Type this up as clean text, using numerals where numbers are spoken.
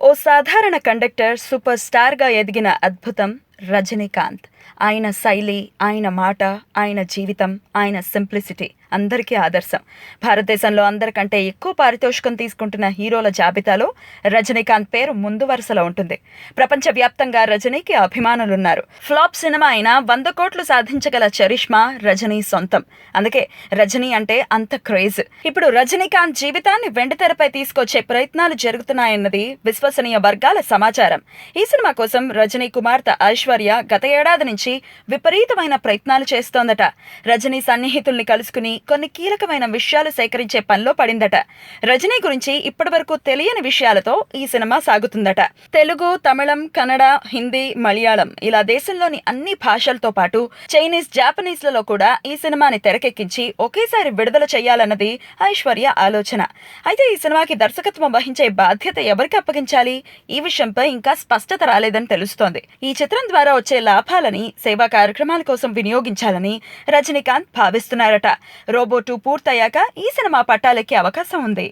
ఓ సాధారణ conductor super స్టార్గా ఎదిగిన అద్భుతం రజనీకాంత్. ఆయన శైలి, ఆయన మాట, ఆయన జీవితం, ఆయన సింప్లిసిటీ అందరికీ ఆదర్శం. భారతదేశంలో అందరికంటే ఎక్కువ పారితోషికం తీసుకుంటున్న హీరోల జాబితాలో రజనీకాంత్ పేరు ముందు వరుసలో ఉంటుంది. ప్రపంచవ్యాప్తంగా రజనీకి అభిమానులున్నారు. ఫ్లాప్ సినిమా అయినా 100 కోట్లు సాధించగల చరిష్మా రజనీ సొంతం. అందుకే రజనీ అంటే అంత క్రేజ్. ఇప్పుడు రజనీకాంత్ జీవితాన్ని వెండితెరపై తీసుకొచ్చే ప్రయత్నాలు జరుగుతున్నాయన్నది విశ్వసనీయ వర్గాల సమాచారం. ఈ సినిమా కోసం రజనీ కుమార్తె ఐశ్వర్య గత ఏడాది నుంచి విపరీతమైన ప్రయత్నాలు చేస్తోందట. రజనీ సన్నిహితుల్ని కలుసుకుని కొన్ని కీలకమైన విషయాలు సేకరించే పనిలో పడిందట. రజనీ గురించి ఇప్పటివరకు తెలియని విషయాలతో ఈ సినిమా సాగుతుందట. తెలుగు, తమిళం, కన్నడ, హిందీ, మలయాళం ఇలా దేశంలోని అన్ని భాషలతో పాటు చైనీస్, జాపనీస్లలో కూడా ఈ సినిమాని తెరకెక్కించి ఒకేసారి విడుదల చేయాలన్నది ఐశ్వర్య ఆలోచన. అయితే ఈ సినిమాకి దర్శకత్వం వహించే బాధ్యత ఎవరికి అప్పగించాలి? ఈ విషయంపై ఇంకా స్పష్టత రాలేదని తెలుస్తోంది. ఈ చిత్రం ద్వారా వచ్చే లాభాలని సేవా కార్యక్రమాల కోసం వినియోగించాలని రజనీకాంత్ భావిస్తున్నారట. రోబో 2 పూర్తయ్యాక ఈ సినిమా పట్టాలెక్కే అవకాశం ఉంది.